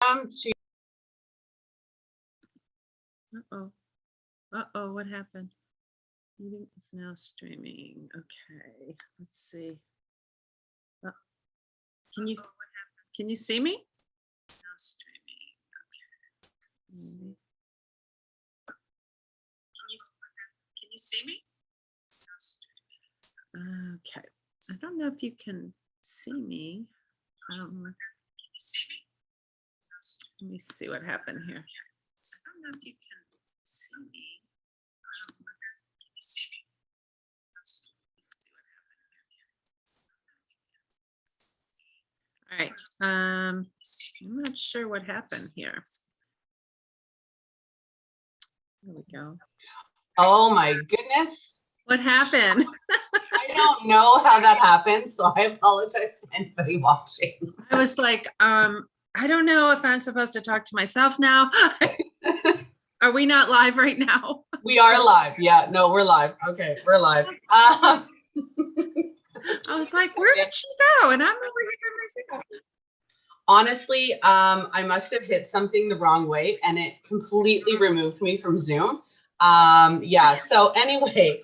To Uh-oh, what happened? Meeting is now streaming. Okay, let's see. Oh, can you see me? It's now streaming. Okay. Let's see. Can you see me? It's now streaming. Okay. I don't know if you can see me. Can you see me? Let me see what happened here. I don't know if you can see me. Can you see me? Let's see what happened here. All right. I'm not sure what happened here. There we go. oh my goodness. What happened? I don't know how that happened, so I apologize to anybody watching. I was like, I don't know if I'm supposed to talk to myself now. Are we not live right now? We are live. Yeah, no, we're live. Okay, we're live. I was like, where did she go? And I'm over here myself. Honestly, I must have hit something the wrong way and it completely removed me from Zoom. Yeah, so anyway,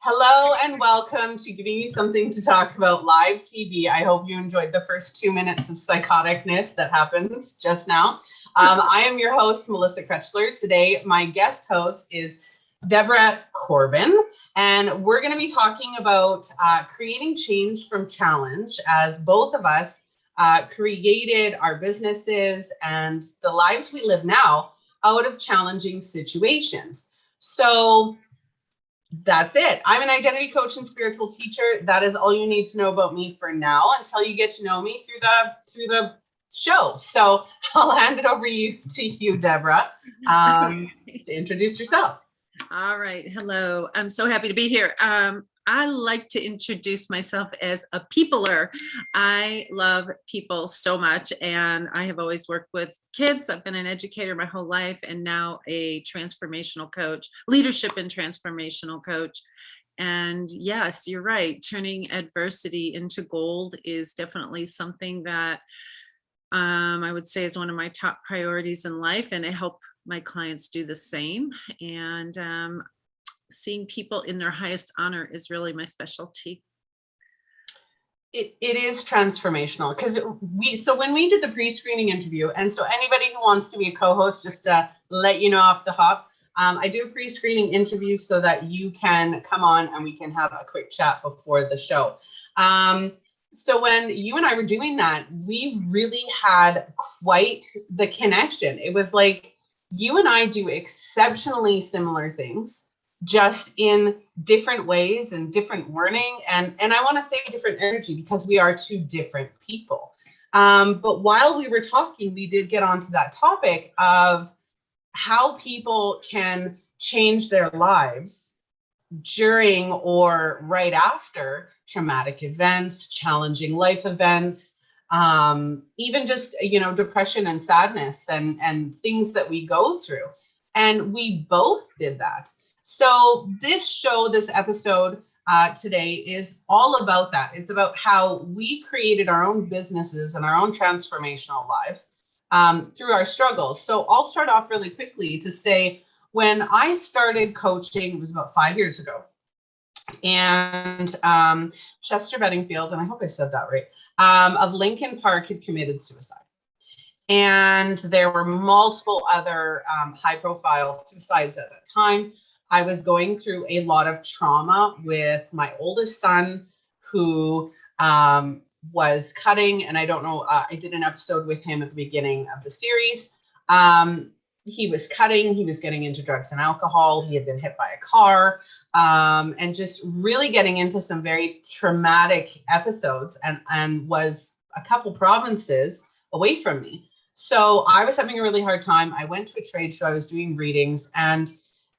hello and welcome to Giving You Something to Talk About live TV. I hope you enjoyed the first 2 minutes of psychoticness that happened just now. I am your host, Melissa Krechler. Today, my guest host is Deborah Corbin, and we're going to be talking about creating change from challenge, as both of us created our businesses and the lives we live now out of challenging situations. So that's it. I'm an identity coach and spiritual teacher. That is all you need to know about me for now until you get to know me through the show. So I'll hand it over to you, Deborah, to introduce yourself. All right. Hello. I'm so happy to be here. I like to introduce myself as a peopler. I love people so much, and I have always worked with kids. I've been an educator my whole life, and now a transformational coach, leadership and transformational coach. And yes, you're right. Turning adversity into gold is definitely something that I would say is one of my top priorities in life, and I help my clients do the same. And seeing people in their highest honor is really my specialty. It is transformational because when we did the pre-screening interview, and so anybody who wants to be a co-host, just to let you know off the hop, I do a pre-screening interview so that you can come on and we can have a quick chat before the show. So when you and I were doing that, we really had quite the connection. It was like you and I do exceptionally similar things, just in different ways and different wording. And I want to say different energy because we are two different people. But while we were talking, we did get onto that topic of how people can change their lives during or right after traumatic events, challenging life events, even just, depression and sadness and things that we go through. And we both did that. So this episode today is all about that. It's about how we created our own businesses and our own transformational lives through our struggles. So I'll start off really quickly to say, when I started coaching, it was about 5 years ago. And Chester Bedingfield, and I hope I said that right, of Lincoln Park had committed suicide. And there were multiple other high-profile suicides at that time. I was going through a lot of trauma with my oldest son, who was cutting, and I don't know, I did an episode with him at the beginning of the series. He was cutting, he was getting into drugs and alcohol, he had been hit by a car, and just really getting into some very traumatic episodes, and was a couple provinces away from me. So I was having a really hard time. I went to a trade show, I was doing readings, and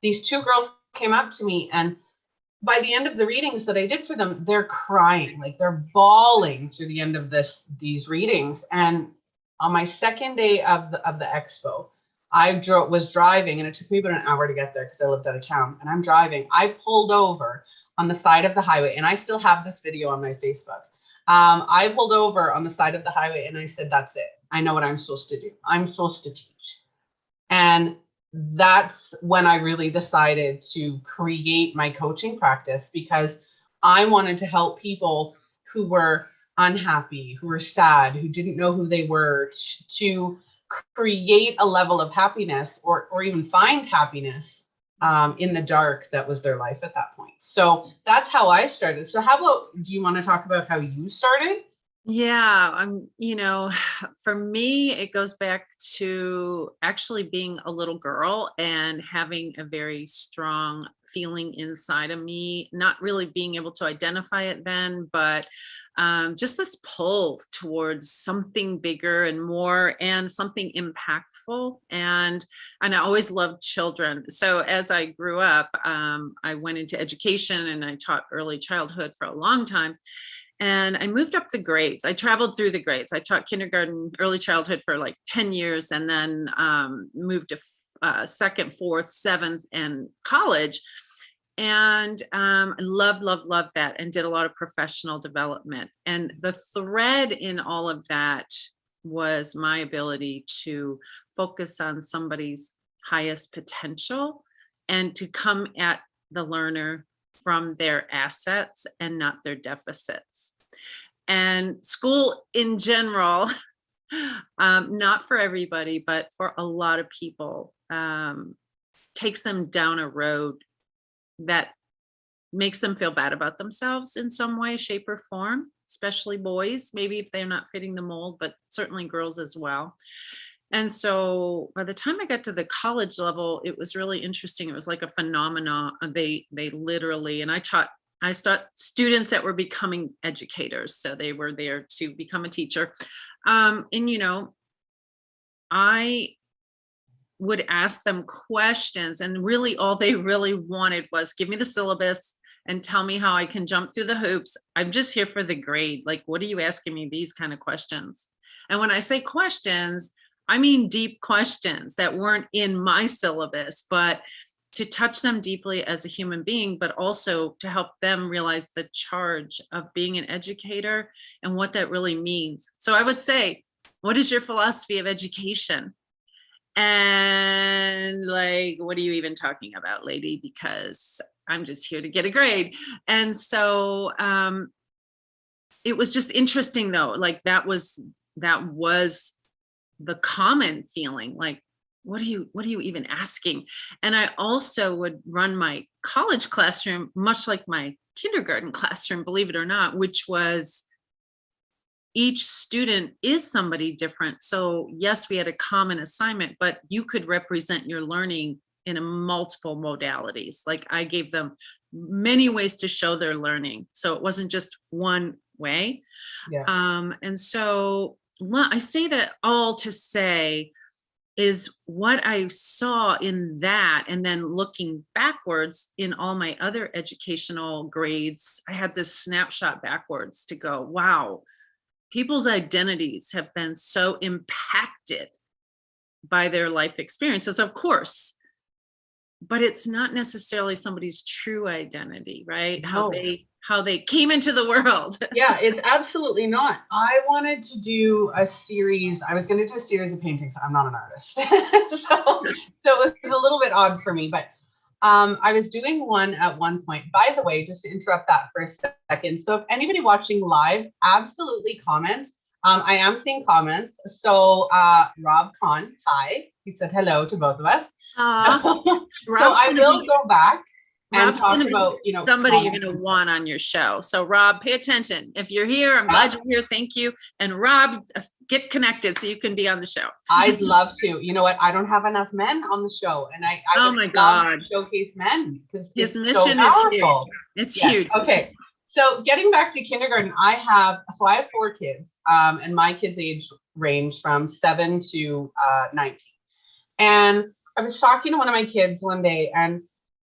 these two girls came up to me, and by the end of the readings that I did for them, they're crying, like they're bawling through the end of these readings. And on my second day of the expo, I was driving, and it took me about an hour to get there because I lived out of town, and I'm driving. I pulled over on the side of the highway, and I still have this video on my Facebook. I pulled over on the side of the highway, and I said, that's it. I know what I'm supposed to do. I'm supposed to teach. And that's when I really decided to create my coaching practice, because I wanted to help people who were unhappy, who were sad, who didn't know who they were, to create a level of happiness, or even find happiness in the dark that was their life at that point. So that's how I started. So how about, do you want to talk about how you started? Yeah, for me, it goes back to actually being a little girl and having a very strong feeling inside of me, not really being able to identify it then, but just this pull towards something bigger and more and something impactful. And I always loved children. So as I grew up, I went into education and I taught early childhood for a long time. And I moved up the grades. I traveled through the grades. I taught kindergarten, early childhood for like 10 years, and then moved to second, fourth, seventh, and college. And I loved that, and did a lot of professional development. And the thread in all of that was my ability to focus on somebody's highest potential and to come at the learner from their assets and not their deficits. And school in general, not for everybody, but for a lot of people, takes them down a road that makes them feel bad about themselves in some way, shape, or form, especially boys, maybe if they're not fitting the mold, but certainly girls as well. And so by the time I got to the college level, it was really interesting. It was like a phenomenon. They literally, and I taught students that were becoming educators. So they were there to become a teacher. I would ask them questions, and really all they really wanted was, give me the syllabus and tell me how I can jump through the hoops. I'm just here for the grade. Like, what are you asking me these kind of questions? And when I say questions, I mean deep questions that weren't in my syllabus, but to touch them deeply as a human being, but also to help them realize the charge of being an educator and what that really means. So I would say, what is your philosophy of education? And like, what are you even talking about, lady? Because I'm just here to get a grade. And so it was just interesting though. Like that was the common feeling, like, what are you even asking? And I also would run my college classroom much like my kindergarten classroom, believe it or not, which was each student is somebody different. So yes, we had a common assignment, but you could represent your learning in a multiple modalities. Like I gave them many ways to show their learning. So it wasn't just one way. Yeah. And so I say that all to say is what I saw in that, and then looking backwards in all my other educational grades, I had this snapshot backwards to go, wow, people's identities have been so impacted by their life experiences, of course, but it's not necessarily somebody's true identity, right? No. How they came into the world. Yeah, it's absolutely not. I wanted to do a series. I was going to do a series of paintings. I'm not an artist. so it was a little bit odd for me, but I was doing one at one point. By the way, just to interrupt that for a second. So if anybody watching live, absolutely comment. I am seeing comments. So Rob Kahn, hi. He said hello to both of us. So I will go back and talk about, somebody you're going to want on your show. So Rob, pay attention. If you're here, I'm glad you're here. Thank you. And Rob, get connected so you can be on the show. I'd love to. You know what? I don't have enough men on the show, and I oh my God, showcase men because his mission is huge. It's huge. Okay. So getting back to kindergarten, I have 4 kids, and my kids' age range from 7 to 19. And I was talking to one of my kids one day, and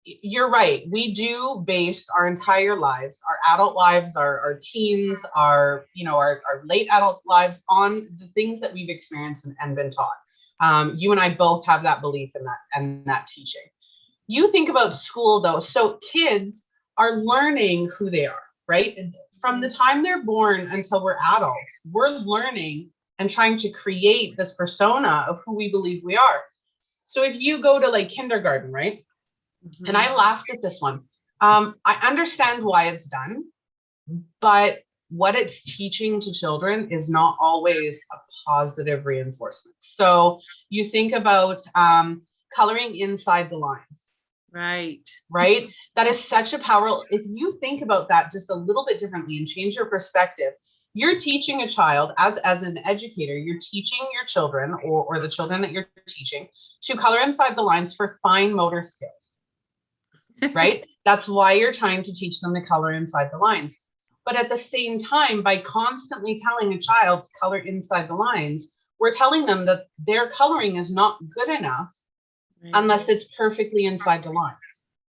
you're right. We do base our entire lives, our adult lives, our teens, our late adult lives on the things that we've experienced and been taught. You and I both have that belief in that teaching. You think about school though. So kids are learning who they are, right? From the time they're born until we're adults, we're learning and trying to create this persona of who we believe we are. So if you go to like kindergarten, right? Mhm. And I laughed at this one. I understand why it's done, but what it's teaching to children is not always a positive reinforcement. So you think about coloring inside the lines. Right? That is such a powerful, if you think about that just a little bit differently and change your perspective, you're teaching a child as an educator, you're teaching your children or the children that you're teaching to color inside the lines for fine motor skills, right? That's why you're trying to teach them to color inside the lines. But at the same time, by constantly telling a child to color inside the lines, we're telling them that their coloring is not good enough unless it's perfectly inside the lines.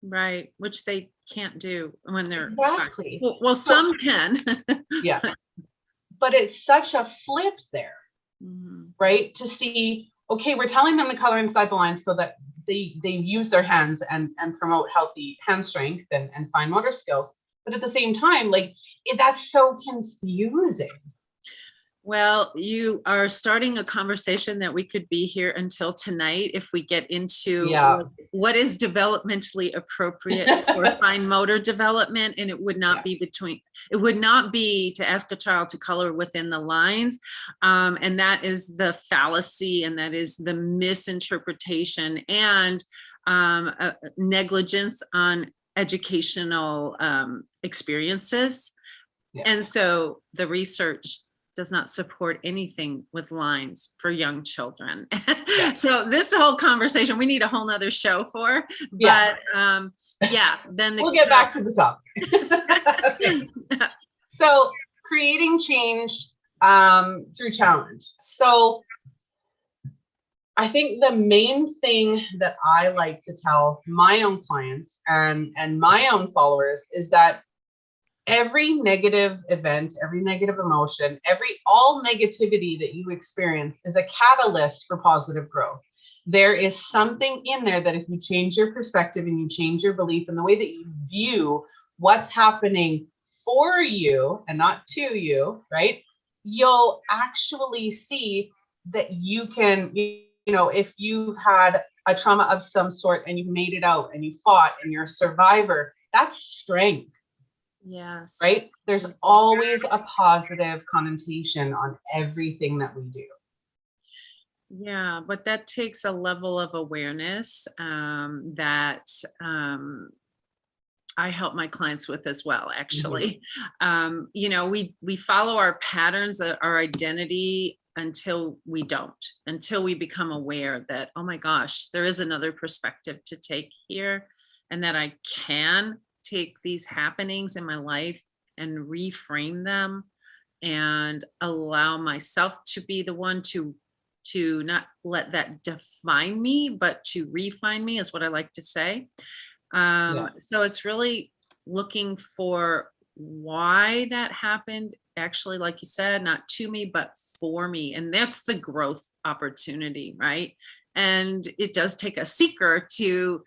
Right, which they can't do when they're exactly. Well, some can. Yeah, but it's such a flip there, right? To see, okay, we're telling them to color inside the lines so that they use their hands and promote healthy hand strength and fine motor skills. But at the same time, like that's so confusing. Well, you are starting a conversation that we could be here until tonight if we get into what is developmentally appropriate for fine motor development. And it would not be it would not be to ask a child to color within the lines. And that is the fallacy, and that is the misinterpretation and negligence on educational experiences. And so the research does not support anything with lines for young children. So this whole conversation, we need a whole nother show for, but then we'll get back to the topic. So creating change through challenge. So I think the main thing that I like to tell my own clients and my own followers is that every negative event, every negative emotion, all negativity that you experience is a catalyst for positive growth. There is something in there that if you change your perspective and you change your belief and the way that you view what's happening for you and not to you, right? You'll actually see that you can, if you've had a trauma of some sort and you've made it out and you fought and you're a survivor, that's strength. Yes. Right? There's always a positive connotation on everything that we do. Yeah, but that takes a level of awareness that I help my clients with as well, actually. We follow our patterns, our identity until we don't, until we become aware that, oh my gosh, there is another perspective to take here, and that I can take these happenings in my life and reframe them and allow myself to be the one to not let that define me, but to refine me, is what I like to say. So it's really looking for why that happened, actually, like you said, not to me, but for me. And that's the growth opportunity, right? And it does take a seeker to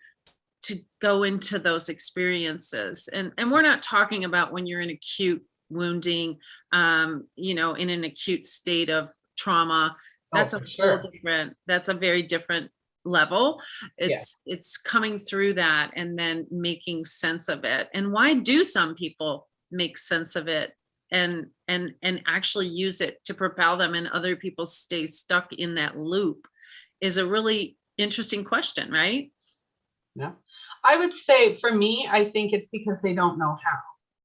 go into those experiences. And we're not talking about when you're in acute wounding, in an acute state of trauma. That's that's a very different level. It's coming through that and then making sense of it. And why do some people make sense of it and actually use it to propel them, and other people stay stuck in that loop, is a really interesting question, right? Yeah. I would say for me, I think it's because they don't know how,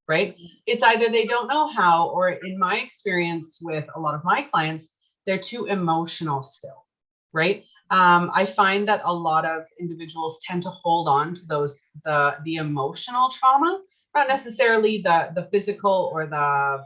right? It's either they don't know how, or in my experience with a lot of my clients, they're too emotional still, right? I find that a lot of individuals tend to hold on to the emotional trauma, not necessarily the physical or the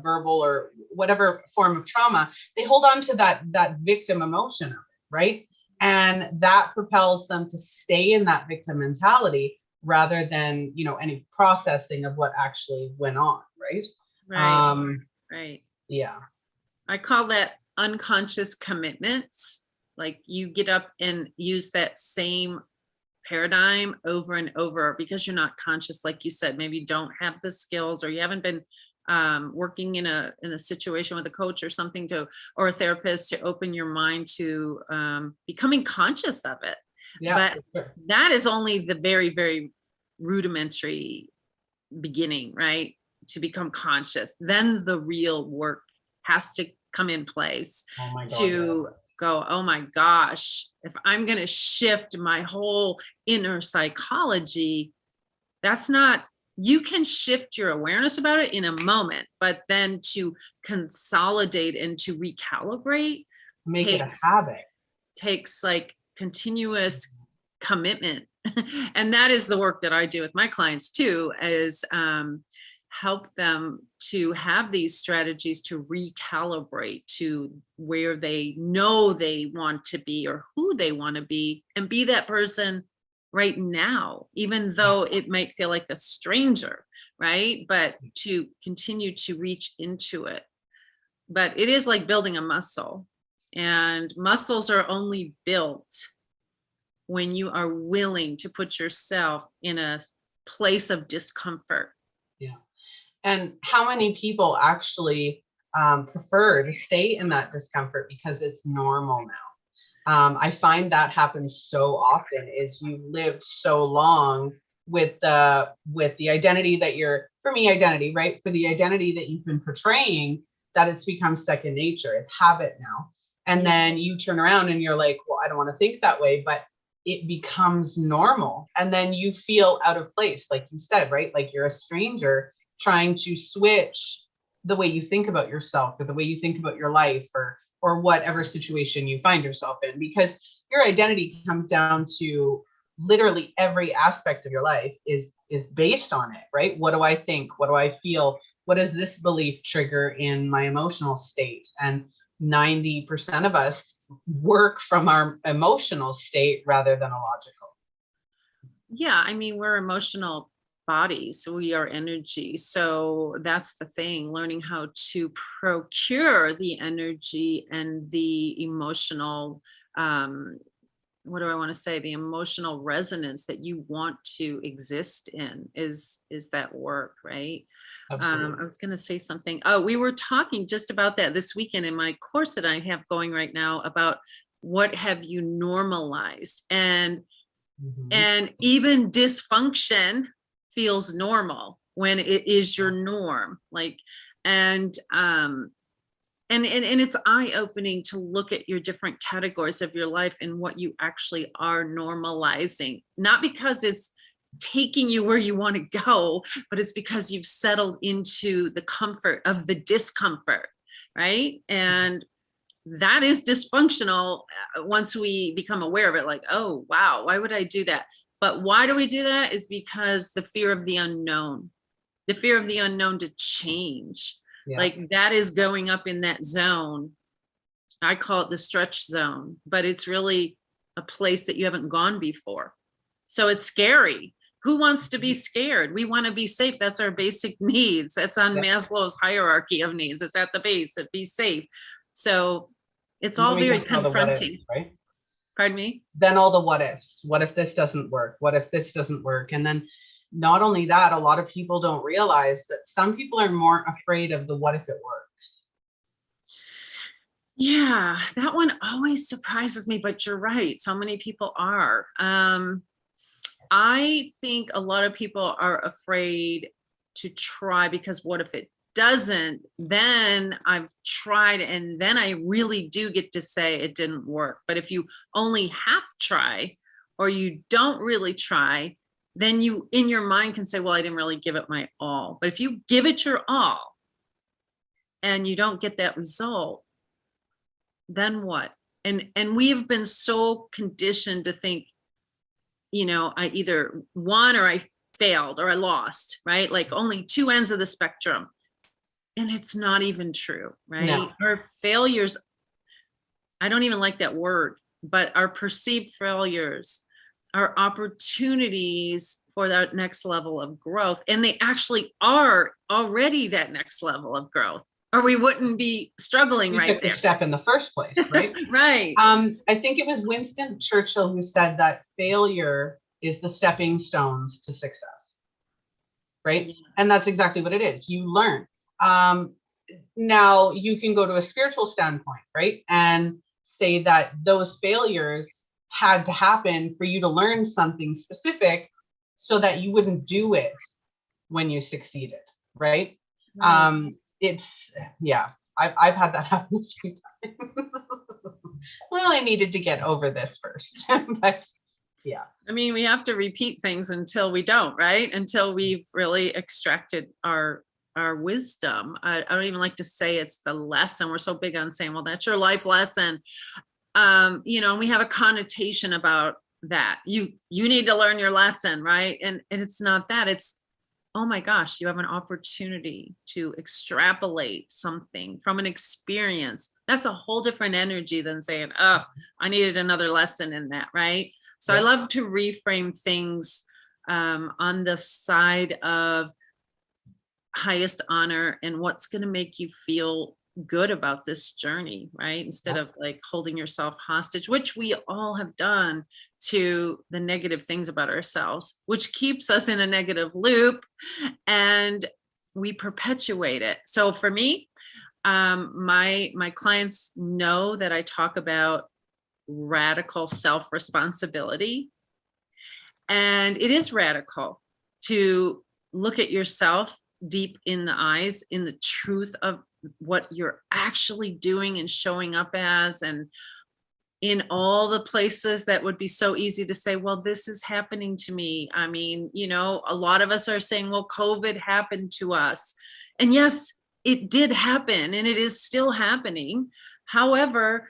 verbal or whatever form of trauma. They hold on to that victim emotion of it, right? And that propels them to stay in that victim mentality rather than, any processing of what actually went on, right? Right. Yeah. I call that unconscious commitments. Like you get up and use that same paradigm over and over because you're not conscious, like you said. Maybe you don't have the skills, or you haven't been working in a situation with a coach or something or a therapist, to open your mind to becoming conscious of it. Yeah, But for sure. that is only the very, very rudimentary beginning, right? To become conscious. Then the real work has to come in place Oh my God, to go, oh my gosh, if I'm going to shift my whole inner psychology, that's not, you can shift your awareness about it in a moment, but then to consolidate and to recalibrate make it a habit. takes like continuous commitment. And that is the work that I do with my clients too, is help them to have these strategies to recalibrate to where they know they want to be or who they want to be, and be that person right now, even though it might feel like a stranger, right? But to continue to reach into it. But it is like building a muscle, and muscles are only built when you are willing to put yourself in a place of discomfort. Yeah. And how many people actually prefer to stay in that discomfort because it's normal now? I find that happens so often, is you've lived so long with the identity that you're, for me, identity, right? For the identity that you've been portraying, that it's become second nature. It's habit now. And then you turn around and you're like, well, I don't want to think that way, but it becomes normal. And then you feel out of place, like you said, right? Like you're a stranger trying to switch the way you think about yourself or the way you think about your life, or whatever situation you find yourself in, because your identity comes down to literally every aspect of your life is based on it, right? What do I think? What do I feel? What does this belief trigger in my emotional state? And 90% of us work from our emotional state rather than a logical. Yeah, I mean, we're emotional bodies, we are energy. So that's the thing, learning how to procure the energy and the emotional, what do I want to say? The emotional resonance that you want to exist in is that work, right? I was going to say something. Oh, we were talking just about that this weekend in my course that I have going right now, about what have you normalized, and even dysfunction feels normal when it is your norm. Like, and it's eye-opening to look at your different categories of your life and what you actually are normalizing, not because it's taking you where you want to go, but it's because you've settled into the comfort of the discomfort, right? And that is dysfunctional once we become aware of it, like, oh, wow, why would I do that? But why do we do that? Is because the fear of the unknown to change. Yeah. Like that is going up in that zone. I call it the stretch zone, but it's really a place that you haven't gone before. So it's scary. Who wants to be scared? We want to be safe. That's our basic needs. That's on Maslow's hierarchy of needs. It's at the base, to be safe. So it's all very confronting. Ifs, right? Pardon me? Then all the what ifs. What if this doesn't work? What if this doesn't work? And then not only that, a lot of people don't realize that some people are more afraid of the what if it works. Yeah, that one always surprises me, but you're right. So many people are. I think a lot of people are afraid to try because what if it doesn't? Then I've tried and then I really do get to say it didn't work. But if you only half try or you don't really try, then you in your mind can say, well, I didn't really give it my all. But if you give it your all and you don't get that result, then what? And we've been so conditioned to think, I either won or I failed or I lost, right? Like only two ends of the spectrum. And it's not even true, right? No. Our failures, I don't even like that word, but our perceived failures are opportunities for that next level of growth. And they actually are already that next level of growth, or we wouldn't be struggling right there. We took the step in the first place, right? Right. I think it was Winston Churchill who said that failure is the stepping stones to success, right? Yeah. And that's exactly what it is. You learn. Now you can go to a spiritual standpoint, right? And say that those failures had to happen for you to learn something specific so that you wouldn't do it when you succeeded, right? Right. It's, yeah, I've had that happen a few times. Well, I needed to get over this first, but yeah. I mean, we have to repeat things until we don't, right? Until we've really extracted our wisdom. I don't even like to say it's the lesson. We're so big on saying, well, that's your life lesson. You know, and we have a connotation about that. You need to learn your lesson, right? And it's not that. It's, oh my gosh, you have an opportunity to extrapolate something from an experience. That's a whole different energy than saying, oh, I needed another lesson in that, right? So I Yeah. love to reframe things on the side of highest honor and what's going to make you feel good about this journey, right? Instead of like holding yourself hostage, which we all have done to the negative things about ourselves, which keeps us in a negative loop and we perpetuate it. So for me, my clients know that I talk about radical self-responsibility, and it is radical to look at yourself deep in the eyes, in the truth of what you're actually doing and showing up as, and in all the places that would be so easy to say, well, this is happening to me. I mean, you know, a lot of us are saying, well, COVID happened to us. And yes, it did happen and it is still happening. However,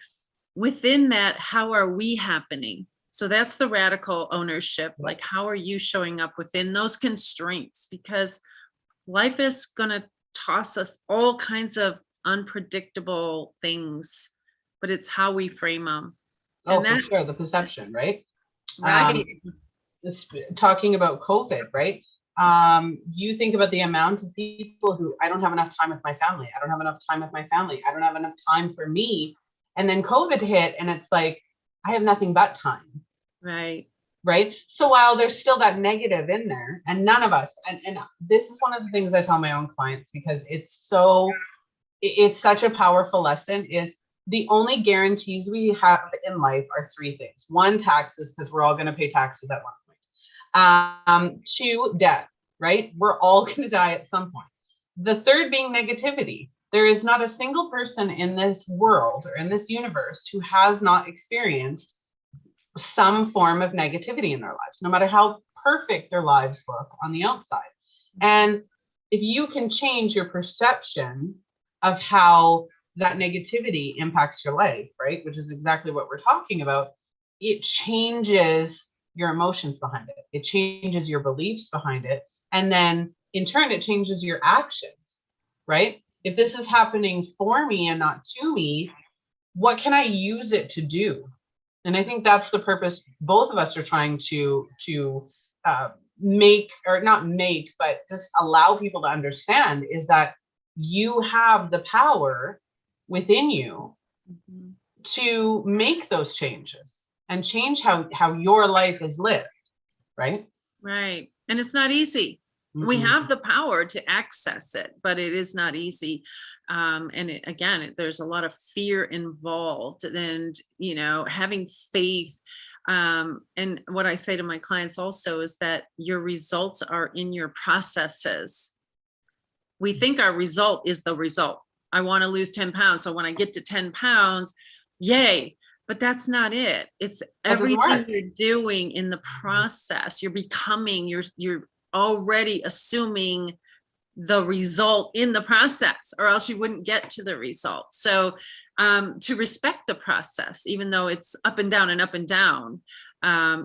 within that, how are we happening? So that's the radical ownership. Like, how are you showing up within those constraints? Because life is going to toss us all kinds of unpredictable things, but it's how we frame them. Oh, And for that, sure. The perception, right? right. Talking about COVID, right? You think about the amount of people who, I don't have enough time with my family. I don't have enough time with my family. I don't have enough time for me. And then COVID hit and it's like, I have nothing but time. Right. Right. So while there's still that negative in there, and none of us, and this is one of the things I tell my own clients, because it's such a powerful lesson, is the only guarantees we have in life are three things. One, taxes, because we're all going to pay taxes at one point. Two, death, right? We're all going to die at some point. The third being negativity. There is not a single person in this world or in this universe who has not experienced some form of negativity in their lives, no matter how perfect their lives look on the outside. And if you can change your perception of how that negativity impacts your life, right, which is exactly what we're talking about, it changes your emotions behind it. It changes your beliefs behind it. And then in turn, it changes your actions, right? If this is happening for me and not to me, what can I use it to do? And I think that's the purpose both of us are trying to make, or not make, but just allow people to understand, is that you have the power within you to make those changes and change how your life is lived, right? Right. And it's not easy. We have the power to access it, but it is not easy. And there's a lot of fear involved, and, you know, having faith. And what I say to my clients also is that your results are in your processes. We think our result is the result. I want to lose 10 pounds. So when I get to 10 pounds, yay. But that's not it. It's everything you're doing in the process. You're becoming, you're already assuming the result in the process, or else you wouldn't get to the result. So to respect the process, even though it's up and down and up and down,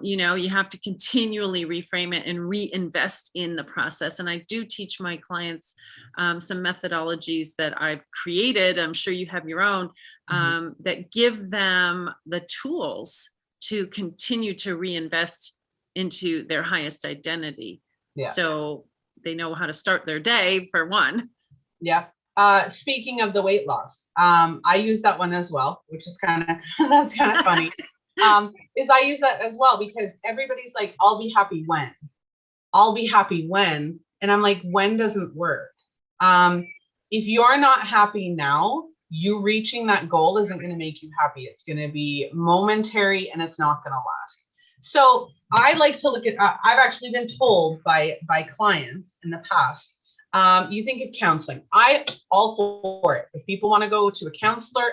you know, you have to continually reframe it and reinvest in the process. And I do teach my clients some methodologies that I've created. I'm sure you have your own, that give them the tools to continue to reinvest into their highest identity. Yeah. So they know how to start their day, for one. Yeah. Speaking of the weight loss, I use that one as well, which is that's kind of funny. Is I use that as well because everybody's like, I'll be happy when. And I'm like, when doesn't work. if you're not happy now, you reaching that goal isn't going to make you happy. It's going to be momentary and it's not going to last. So I like to look at, I've actually been told by clients in the past, you think of counseling. I all for it. If people want to go to a counselor,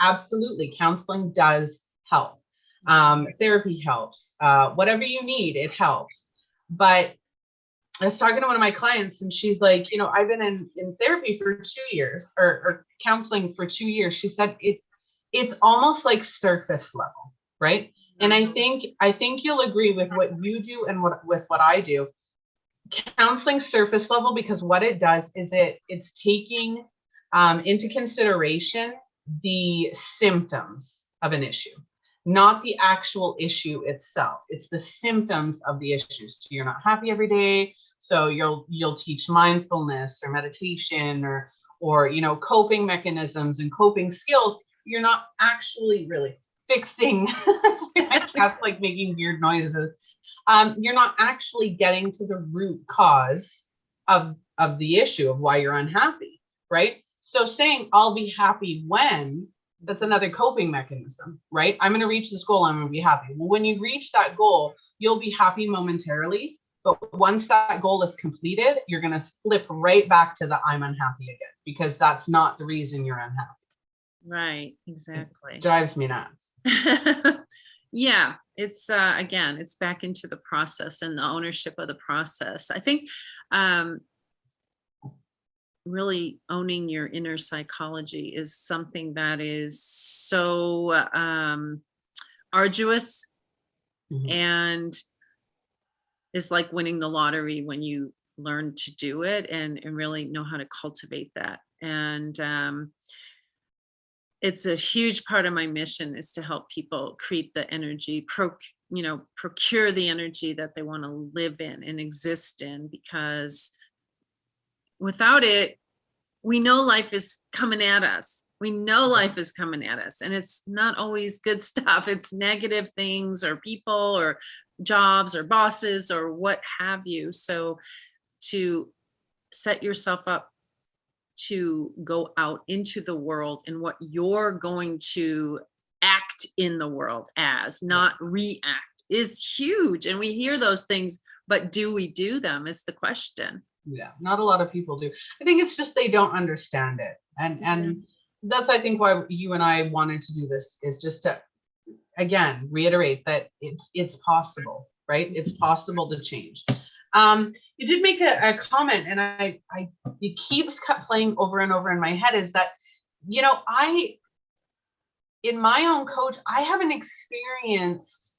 absolutely, counseling does help. Therapy helps. Whatever you need, it helps. But I was talking to one of my clients and she's like, I've been in therapy for 2 years or counseling for 2 years. She said it's almost like surface level, right? And I think you'll agree with what you do and with what I do. Counseling surface level, because what it does is it's taking into consideration the symptoms of an issue, not the actual issue itself. It's the symptoms of the issues. So you're not happy every day. So you'll teach mindfulness or meditation or coping mechanisms and coping skills. You're not actually really fixing. My cat's like making weird noises. You're not actually getting to the root cause of the issue of why you're unhappy, right? So saying I'll be happy when, that's another coping mechanism, right? I'm going to reach this goal. I'm going to be happy. Well, when you reach that goal, you'll be happy momentarily. But once that goal is completed, you're going to flip right back to the I'm unhappy again, because that's not the reason you're unhappy. Right. Exactly. It drives me nuts. Yeah. It's again, it's back into the process and the ownership of the process. I think really owning your inner psychology is something that is so arduous, and it's like winning the lottery when you learn to do it and really know how to cultivate that. And it's a huge part of my mission is to help people create the energy, procure the energy that they want to live in and exist in, because without it, we know life is coming at us. We know life is coming at us, and it's not always good stuff. It's negative things or people or jobs or bosses or what have you. So to set yourself up to go out into the world and what you're going to act in the world as, not react, is huge. And we hear those things, but do we do them is the question. Yeah, not a lot of people do. I think it's just they don't understand it. And that's, I think, why you and I wanted to do this, is just to, again, reiterate that it's possible, right? It's possible to change. You did make a comment, and it keeps playing over and over in my head, is that, in my own coach, I haven't experienced,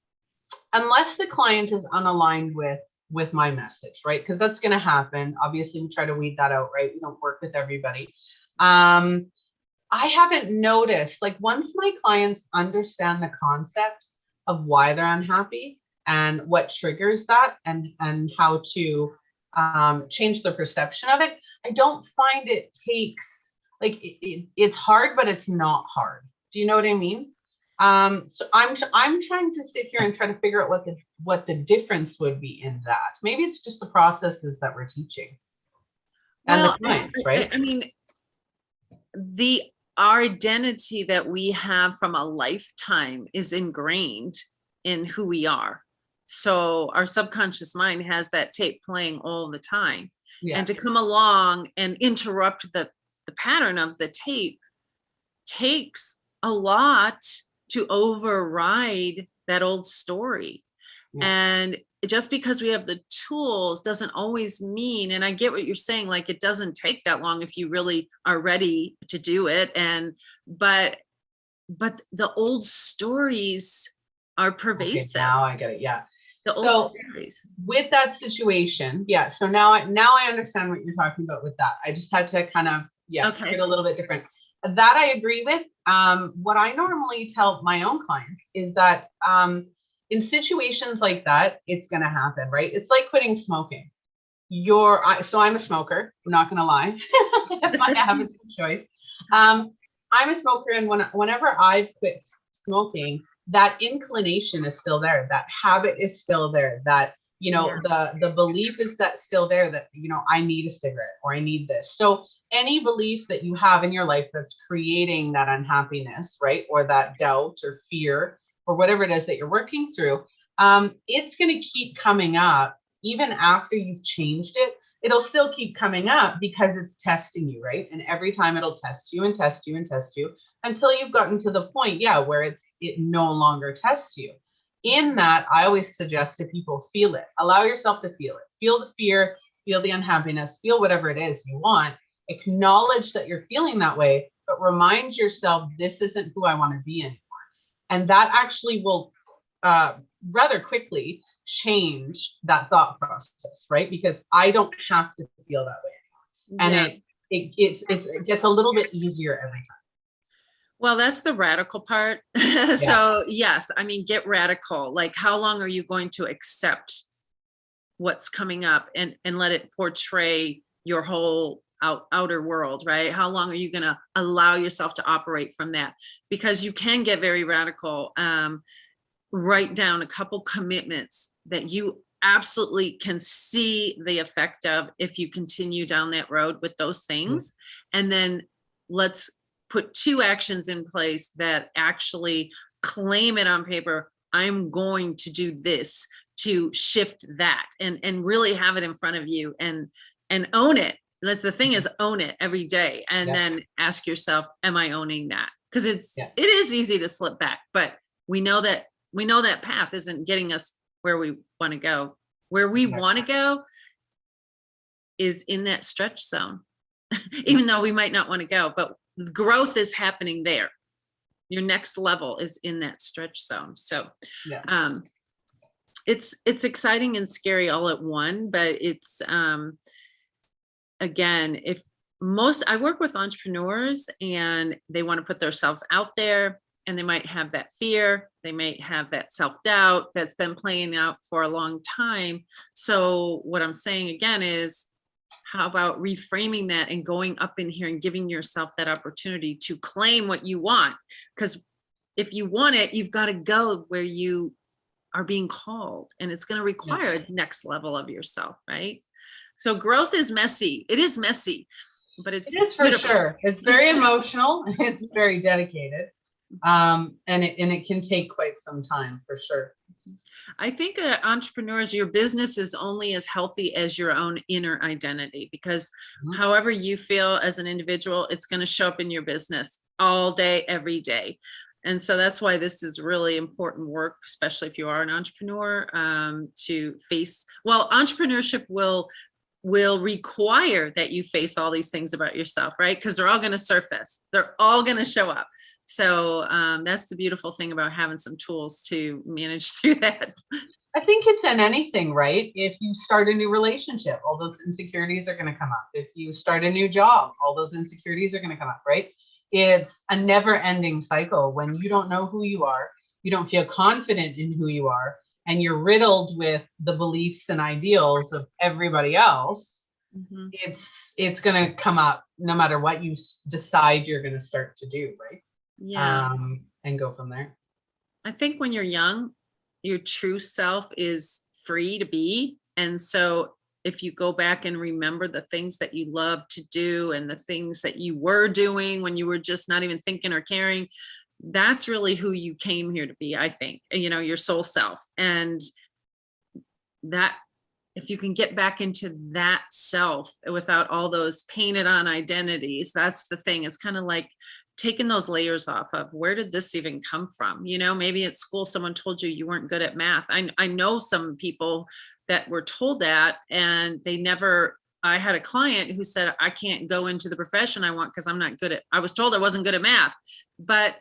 unless the client is unaligned with my message, right? Because that's going to happen. Obviously, we try to weed that out, right? We don't work with everybody. I haven't noticed, like, once my clients understand the concept of why they're unhappy and what triggers that, and how to change the perception of it, I don't find it takes, like, it's hard, but it's not hard. Do you know what I mean? So I'm trying to sit here and try to figure out what the difference would be in that. Maybe it's just the processes that we're teaching and the clients, right? I mean, our identity that we have from a lifetime is ingrained in who we are. So our subconscious mind has that tape playing all the time. Yeah. And to come along and interrupt the pattern of the tape takes a lot to override that old story. Yeah. And just because we have the tools doesn't always mean, and I get what you're saying, like, it doesn't take that long if you really are ready to do it. But the old stories are pervasive. Okay, now I get it. Yeah. The old stories. With that situation, yeah. So now I understand what you're talking about with that. I just had to kind of, get a little bit different. That I agree with. What I normally tell my own clients is that in situations like that, it's going to happen, right? It's like quitting smoking. So I'm a smoker. I'm not going to lie. My habits of choice. I'm a smoker, and whenever I've quit smoking, that inclination is still there. That habit is still there. That, the belief is that still there, that, I need a cigarette or I need this. So any belief that you have in your life that's creating that unhappiness, right? Or that doubt or fear or whatever it is that you're working through, it's going to keep coming up even after you've changed it. It'll still keep coming up because it's testing you, right? And every time it'll test you and test you and test you until you've gotten to the point, where it no longer tests you. In that, I always suggest to people, feel it. Allow yourself to feel it. Feel the fear, feel the unhappiness, feel whatever it is you want. Acknowledge that you're feeling that way, but remind yourself, this isn't who I want to be anymore. And that actually will rather quickly change that thought process, right? Because I don't have to feel that way anymore. And it gets a little bit easier every time. Well, that's the radical part. So yes, I mean, get radical. Like, how long are you going to accept what's coming up and let it portray your whole outer world, right? How long are you going to allow yourself to operate from that? Because you can get very radical. Write down a couple commitments that you absolutely can see the effect of if you continue down that road with those things. And then let's put 2 actions in place that actually claim it on paper. I'm going to do this to shift that, and really have it in front of you and own it. That's the thing, is own it every day. And then ask yourself, am I owning that? Because it is easy to slip back, but we know that path isn't getting us where we want to go. Where we want to go is in that stretch zone, even though we might not want to go, but growth is happening there. Your next level is in that stretch zone. So it's exciting and scary all at one, but it's, again, I work with entrepreneurs and they want to put themselves out there, and they might have that fear. They might have that self-doubt that's been playing out for a long time. So what I'm saying again is, how about reframing that and going up in here and giving yourself that opportunity to claim what you want? Because if you want it, you've got to go where you are being called, and it's going to require a next level of yourself, right? So growth is messy. It is messy, but it is for sure. It's very emotional. It's very dedicated. And it can take quite some time, for sure. I think entrepreneurs, your business is only as healthy as your own inner identity, because however you feel as an individual, it's going to show up in your business all day, every day. And so that's why this is really important work, especially if you are an entrepreneur, to face. Well, entrepreneurship will require that you face all these things about yourself, right? Because they're all going to surface. They're all going to show up. So that's the beautiful thing about having some tools to manage through that. I think it's in anything, right? If you start a new relationship, all those insecurities are going to come up. If you start a new job, all those insecurities are going to come up, right? It's a never-ending cycle. When you don't know who you are, you don't feel confident in who you are, and you're riddled with the beliefs and ideals of everybody else, it's going to come up no matter what you decide you're going to start to do, right? And go from there. I think when you're young, your true self is free to be. And so if you go back and remember the things that you love to do and the things that you were doing when you were just not even thinking or caring, that's really who you came here to be, I think, your soul self. And that, if you can get back into that self without all those painted on identities, that's the thing. It's kind of like taking those layers off of, where did this even come from? Maybe at school, someone told you weren't good at math. I know some people that were told that, and I had a client who said, I can't go into the profession I want because I was told I wasn't good at math, but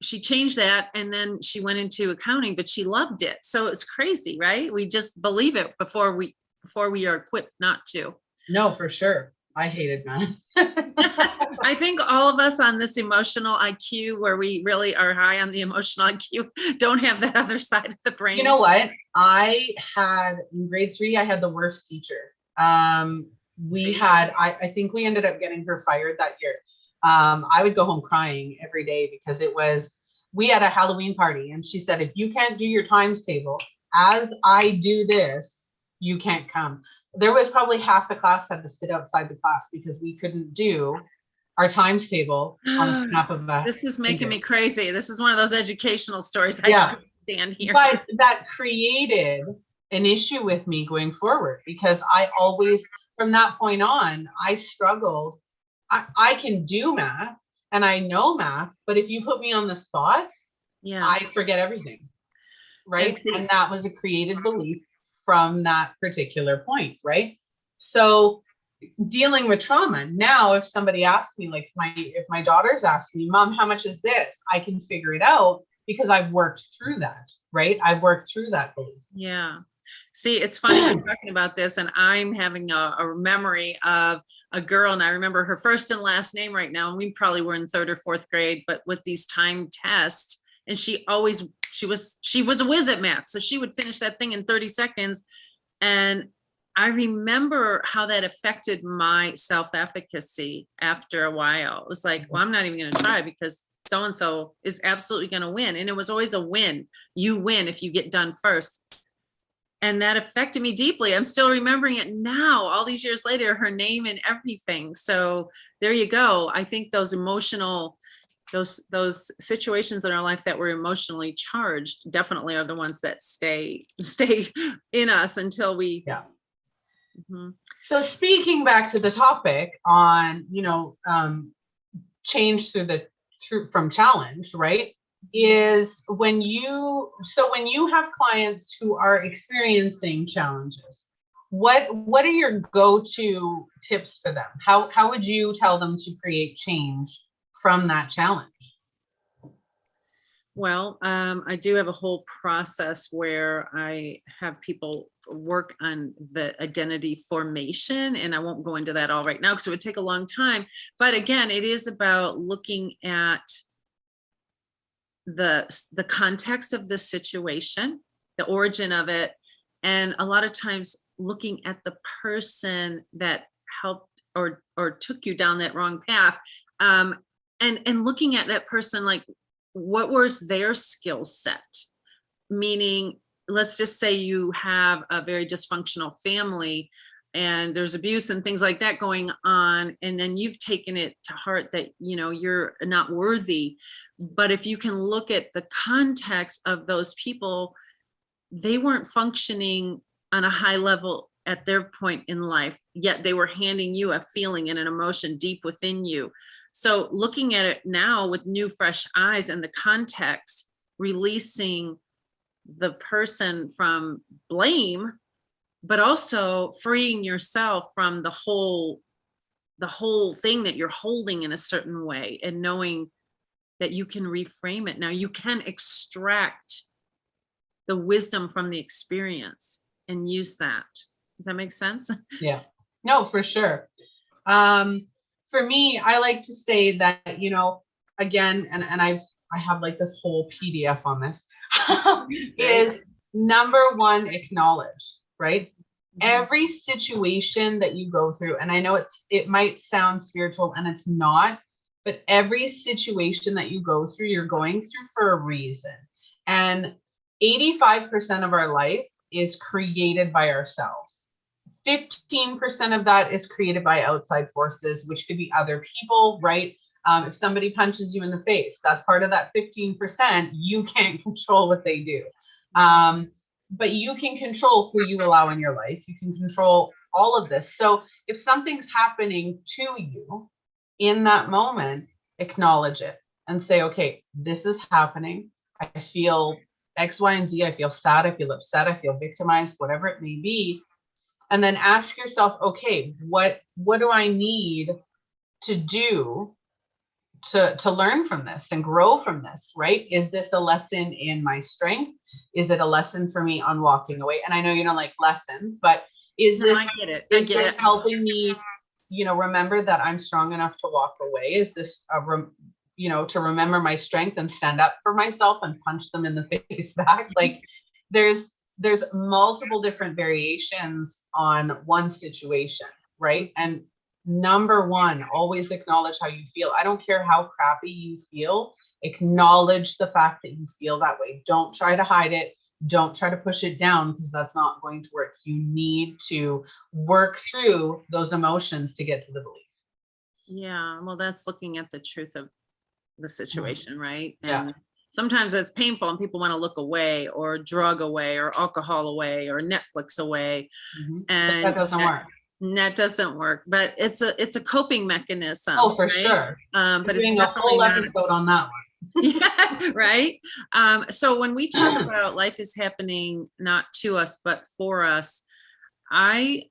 she changed that. And then she went into accounting, but she loved it. So it's crazy, right? We just believe it before we are equipped not to. No, for sure. I hated math. I think all of us on this emotional IQ, where we really are high on the emotional IQ, don't have that other side of the brain. You know what? In grade 3, I had the worst teacher. I think we ended up getting her fired that year. I would go home crying every day because we had a Halloween party, and she said, if you can't do your times table as I do this, you can't come. there was probably half the class had to sit outside the class because we couldn't do our times table on a snap of a This is making finger. me crazy. This is one of those educational stories. I Yeah. can't stand here. But that created an issue with me going forward, because I always, from that point on, I struggled. I can do math and I know math, but if you put me on the spot, Yeah. I forget everything. Right. see- And that was a created belief from that particular point. Right. So dealing with trauma now, if somebody asks me, like if my daughter's asking me, Mom, how much is this? I can figure it out because I've worked through that. Right. I've worked through that belief. Yeah. See, it's funny you're talking about this, and I'm having a memory of a girl, and I remember her first and last name right now, and we probably were in 3rd or 4th grade, but with these time tests, and she was a whiz at math, so she would finish that thing in 30 seconds. And I remember how that affected my self-efficacy after a while. It was like, well, I'm not even going to try because so-and-so is absolutely going to win. And it was always a win. You win if you get done first. And that affected me deeply. I'm still remembering it now, all these years later, her name and everything. So there you go. I think those emotional, those situations in our life that were emotionally charged definitely are the ones that stay in us until we. Yeah. Mm-hmm. So speaking back to the topic on, change from challenge, right? Is when you have clients who are experiencing challenges, what are your go-to tips for them? How would you tell them to create change from that challenge? Well, I do have a whole process where I have people work on the identity formation, and I won't go into that all right now because it would take a long time. But again, it is about looking at the context of the situation, the origin of it, and a lot of times looking at the person that helped or took you down that wrong path, and looking at that person, like, what was their skill set? Meaning, let's just say you have a very dysfunctional family and there's abuse and things like that going on, and then you've taken it to heart that you're not worthy. But if you can look at the context of those people, they weren't functioning on a high level at their point in life, yet they were handing you a feeling and an emotion deep within you. So looking at it now with new fresh eyes and the context, releasing the person from blame, but also freeing yourself from the whole thing that you're holding in a certain way, and knowing that you can reframe it. Now you can extract the wisdom from the experience and use that. Does that make sense? Yeah, no, for sure. For me, I like to say that, again, and I have like this whole PDF on this, is number one, acknowledge, right? Every situation that you go through, and I know it might sound spiritual and it's not, but every situation that you go through, you're going through for a reason. And 85% of our life is created by ourselves. 15% of that is created by outside forces, which could be other people, right? If somebody punches you in the face, that's part of that 15%. You can't control what they do. But you can control who you allow in your life. You can control all of this. So if something's happening to you in that moment, acknowledge it and say, okay, this is happening. I feel X, Y, and Z. I feel sad. I feel upset. I feel victimized, whatever it may be. And then ask yourself, okay, what do I need to do to learn from this and grow from this, right? Is this a lesson in my strength? Is it a lesson for me on walking away? And I know you don't like lessons, but is this helping me, remember that I'm strong enough to walk away? Is this, to remember my strength and stand up for myself and punch them in the face back? Like there's multiple different variations on one situation, right? And number one, always acknowledge how you feel. I don't care how crappy you feel. Acknowledge the fact that you feel that way. Don't try to hide it. Don't try to push it down, because that's not going to work. You need to work through those emotions to get to the belief. Yeah. Well, that's looking at the truth of the situation, right? Yeah. And sometimes it's painful and people want to look away or drug away or alcohol away or Netflix away. But And that doesn't work. that doesn't work, but it's a coping mechanism. Oh, for right? sure. But it's Doing a definitely whole not. episode on that one. Yeah, right. So when we talk about life is happening not to us, but for us, I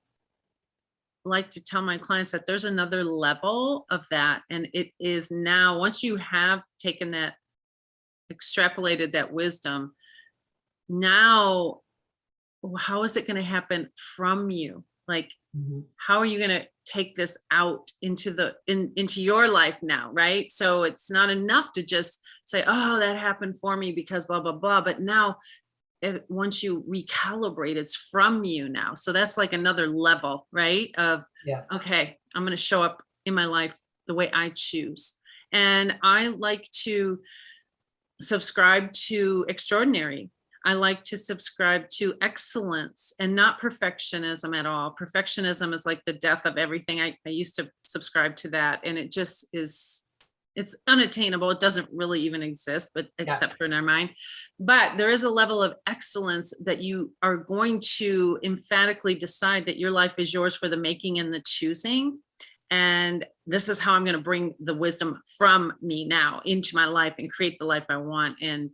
like to tell my clients that there's another level of that. And it is now, once you have taken that, extrapolated that wisdom, now how is it going to happen from you? Like, how are you going to take this out into into your life now, right? So it's not enough to just say, oh, that happened for me because blah blah blah, but now once you recalibrate, it's from you now. So that's like another level, right? Of, okay, I'm going to show up in my life the way I choose. And I like to subscribe to extraordinary. I like to subscribe to excellence and not perfectionism at all. Perfectionism is like the death of everything. I used to subscribe to that, and it just is, it's unattainable. It doesn't really even exist, but except for in our mind. But there is a level of excellence that you are going to emphatically decide that your life is yours for the making and the choosing. And this is how I'm going to bring the wisdom from me now into my life and create the life I want. And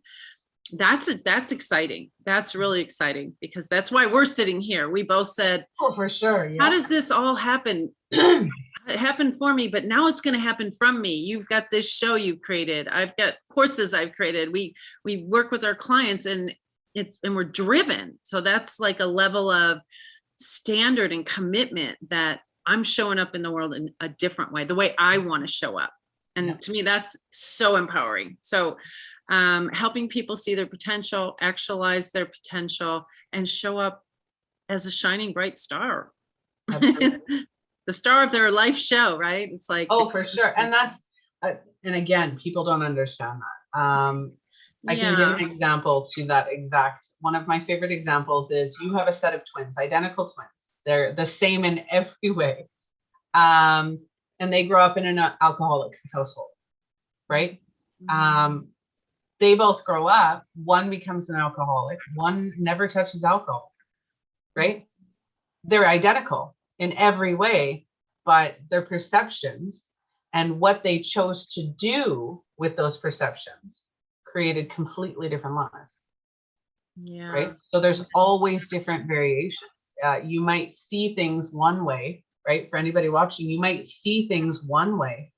that's exciting. That's really exciting, because that's why we're sitting here. We both said, oh, for sure. Yeah. How does this all happen? It happened for me, but now it's going to happen from me. You've got this show you've created. I've got courses I've created. We work with our clients, and we're driven. So that's like a level of standard and commitment that I'm showing up in the world in a different way, the way I want to show up. And to me, that's so empowering. So helping people see their potential, actualize their potential, and show up as a shining bright star. The star of their life show, right? It's like, oh, for sure. And that's, and again, people don't understand that. I can give an example to that exact, one of my favorite examples is, you have a set of twins, identical twins. They're the same in every way. And they grow up in an alcoholic household, right? They both grow up, one becomes an alcoholic, one never touches alcohol, right? They're identical in every way, but their perceptions and what they chose to do with those perceptions created completely different lives. Yeah. Right. So there's always different variations. You might see things one way, right? For anybody watching, you might see things one way,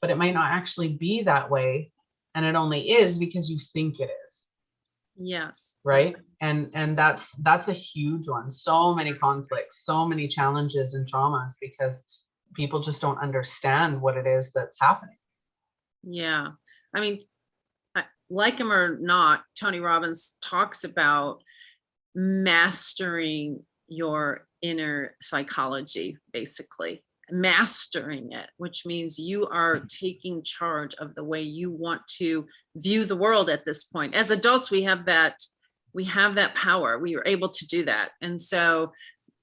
but it might not actually be that way. And it only is because you think it is. Yes. Right. And that's a huge one. So many conflicts, so many challenges and traumas, because people just don't understand what it is that's happening. Yeah. I mean, like him or not, Tony Robbins talks about mastering your inner psychology, basically mastering it, which means you are taking charge of the way you want to view the world at this point. As adults, we have that power. We are able to do that. And so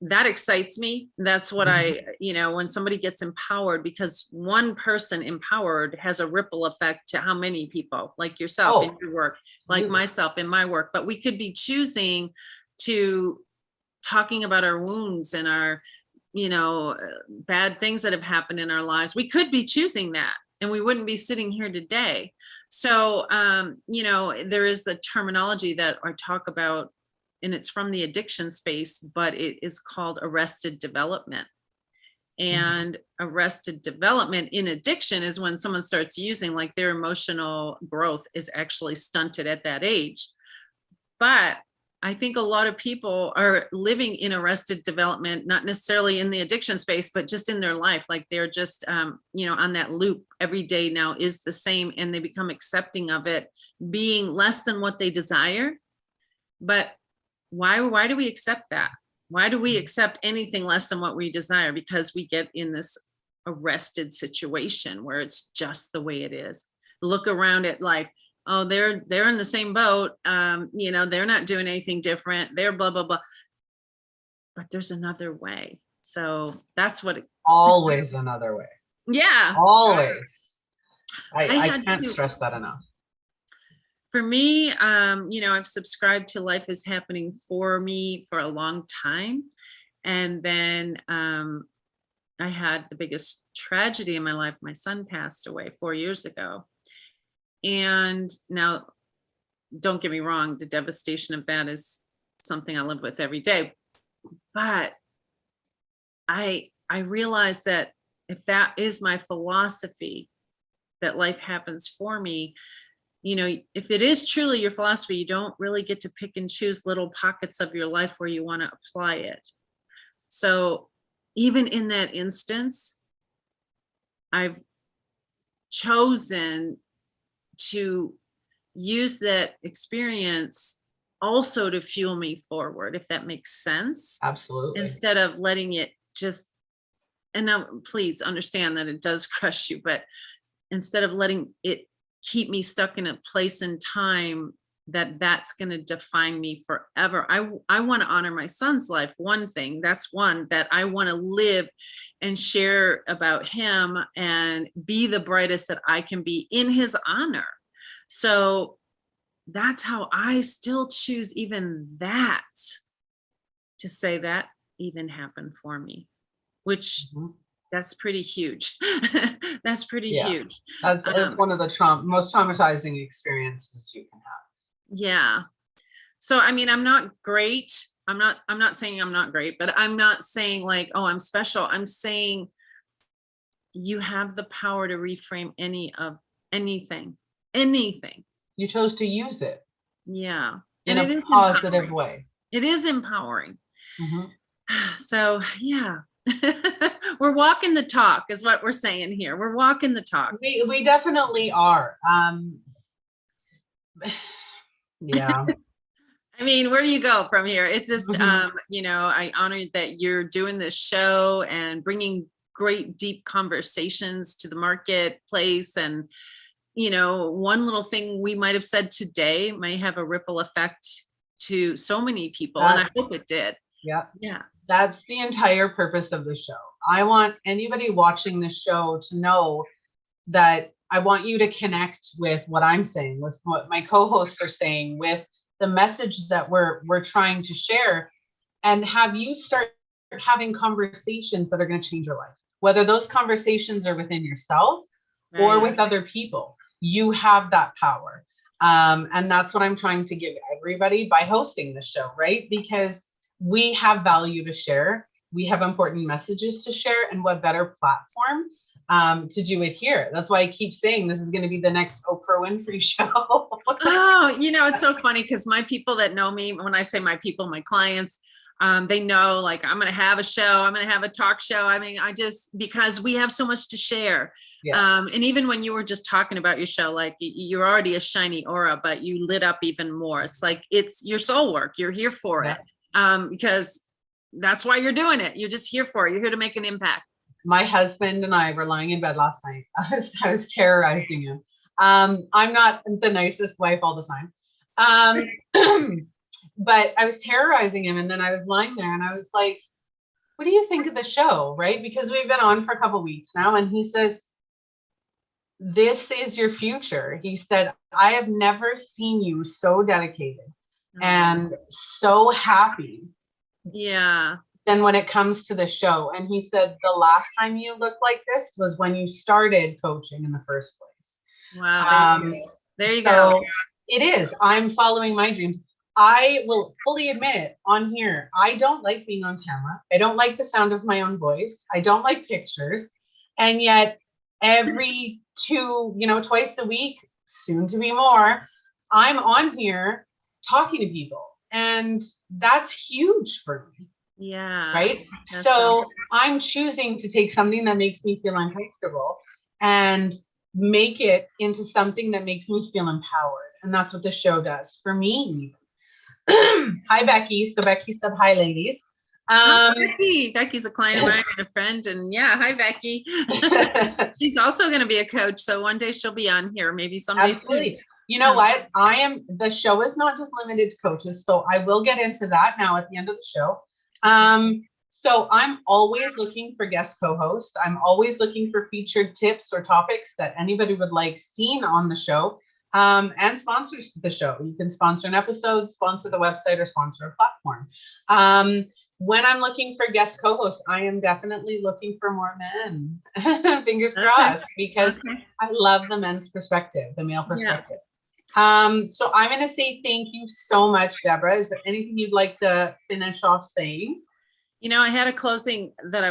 that excites me. That's what when somebody gets empowered, because one person empowered has a ripple effect to how many people, like yourself in your work, like myself in my work. But we could be choosing to talking about our wounds and our bad things that have happened in our lives. We could be choosing that, and we wouldn't be sitting here today. So, there is the terminology that I talk about, and it's from the addiction space, but it is called arrested development. And arrested development in addiction is when someone starts using, like, their emotional growth is actually stunted at that age. But I think a lot of people are living in arrested development, not necessarily in the addiction space, but just in their life. Like they're just, on that loop. Every day now is the same, and they become accepting of it being less than what they desire. But why do we accept that? Why do we accept anything less than what we desire? Because we get in this arrested situation where it's just the way it is. Look around at life. oh, they're in the same boat. They're not doing anything different. They're blah, blah, blah. But there's another way. So that's what Always another way. yeah. Always. I had can't to, stress that enough. for me, I've subscribed to life is happening for me for a long time. And then I had the biggest tragedy in my life. My son passed away 4 years ago. And now, don't get me wrong, the devastation of that is something I live with every day. But I realized that if that is my philosophy, that life happens for me, if it is truly your philosophy, you don't really get to pick and choose little pockets of your life where you want to apply it. So even in that instance, I've chosen to use that experience also to fuel me forward, if that makes sense. Absolutely. Instead of letting it just, and now please understand that it does crush you, but instead of letting it keep me stuck in a place and time that's going to define me forever. I want to honor my son's life. One thing, that's one that I want to live and share about him and be the brightest that I can be in his honor. So that's how I still choose even that, to say that even happened for me, which that's pretty huge. That's pretty huge. That's one of the most traumatizing experiences you can have. Yeah. So, I mean, I'm not great. I'm not saying I'm not great, but I'm not saying like, oh, I'm special. I'm saying you have the power to reframe anything. You chose to use it. Yeah. In and a it is positive empowering. way. It is empowering. Mm-hmm. So, yeah. We're walking the talk is what we're saying here. We're walking the talk. We definitely are. Yeah. I mean, where do you go from here? It's just, I honor that you're doing this show and bringing great, deep conversations to the marketplace. And, one little thing we might have said today may have a ripple effect to so many people. And I hope it did. Yeah. Yeah. That's the entire purpose of the show. I want anybody watching the show to know that I want you to connect with what I'm saying, with what my co-hosts are saying, with the message that we're trying to share, and have you start having conversations that are going to change your life. Whether those conversations are within yourself or with other people, you have that power. And that's what I'm trying to give everybody by hosting the show, right? Because we have value to share. We have important messages to share, and what better platform to do it here. That's why I keep saying this is going to be the next Oprah Winfrey show. Oh, it's so funny because my people that know me, when I say my people, my clients, they know like I'm going to have a show. I'm going to have a talk show. I mean, because we have so much to share. Yeah. And even when you were just talking about your show, like you're already a shiny aura, but you lit up even more. It's like, it's your soul work. You're here for it. Because that's why you're doing it. You're just here for it. You're here to make an impact. My husband and I were lying in bed last night. I was terrorizing him. I'm not the nicest wife all the time. But I was terrorizing him, and then I was lying there and I was like, what do you think of the show? Right? Because we've been on for a couple of weeks now. And he says, this is your future. He said, I have never seen you so dedicated and so happy. Yeah. Then when it comes to the show. And he said, the last time you looked like this was when you started coaching in the first place. Wow. There you go. It is. I'm following my dreams. I will fully admit on here, I don't like being on camera. I don't like the sound of my own voice. I don't like pictures. And yet every twice a week, soon to be more, I'm on here talking to people. And that's huge for me. Yeah. Right. So I'm choosing to take something that makes me feel uncomfortable and make it into something that makes me feel empowered. And that's what the show does for me. Hi, Becky. So Becky said, hi, ladies. Becky. Becky's a client of mine and a friend. And yeah, hi, Becky. She's also going to be a coach. So one day she'll be on here, maybe someday soon. You know what? The show is not just limited to coaches, so I will get into that now at the end of the show. So I'm always looking for guest co-hosts. I'm always looking for featured tips or topics that anybody would like seen on the show, and sponsors to the show. You can sponsor an episode, sponsor the website, or sponsor a platform. When I'm looking for guest co-hosts, I am definitely looking for more men. Fingers crossed, because I love the men's perspective, the male perspective. So I'm going to say thank you so much, Deborah. Is there anything you'd like to finish off saying? You know, I had a closing that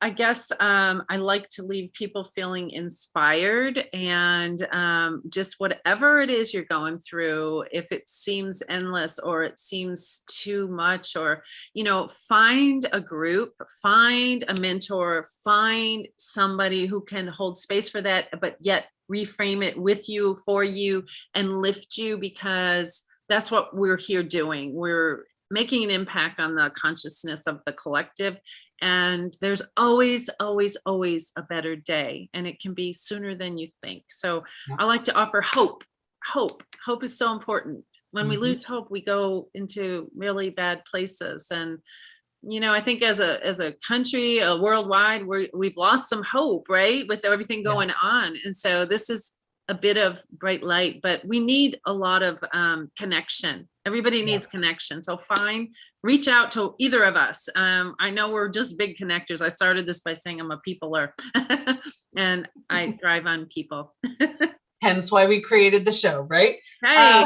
I guess I like to leave people feeling inspired, and just whatever it is you're going through, if it seems endless or it seems too much, or, find a group, find a mentor, find somebody who can hold space for that, but yet reframe it with you, for you, and lift you, because that's what we're here doing. We're making an impact on the consciousness of the collective. And there's always, always, always a better day. And it can be sooner than you think. So I like to offer hope. Hope is so important. When we lose hope, we go into really bad places. And, I think as a country, worldwide, we've lost some hope, right? With everything going on. And so this is a bit of bright light, but we need a lot of connection. Everybody needs connection. So reach out to either of us. I know we're just big connectors. I started this by saying I'm a peopler and I thrive on people. Hence why we created the show, right? Hey.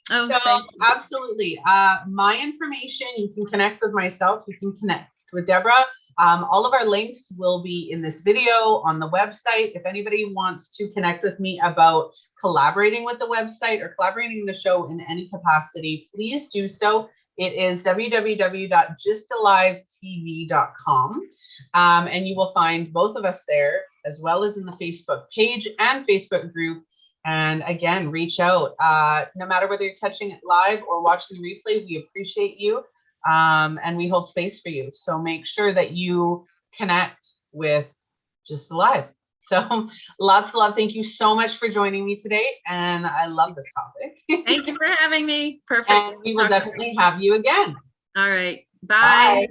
So absolutely. My information, you can connect with myself. You can connect with Deborah. All of our links will be in this video on the website. If anybody wants to connect with me about collaborating with the website or collaborating in the show in any capacity, please do so. It is www.justalivetv.com. And you will find both of us there, as well as in the Facebook page and Facebook group. And again, reach out. No matter whether you're catching it live or watching the replay, we appreciate you. And we hold space for you. So make sure that you connect with Just Alive. So lots of love. Thank you so much for joining me today. And I love this topic. Thank you for having me. Perfect. And we will definitely have you again. All right. Bye.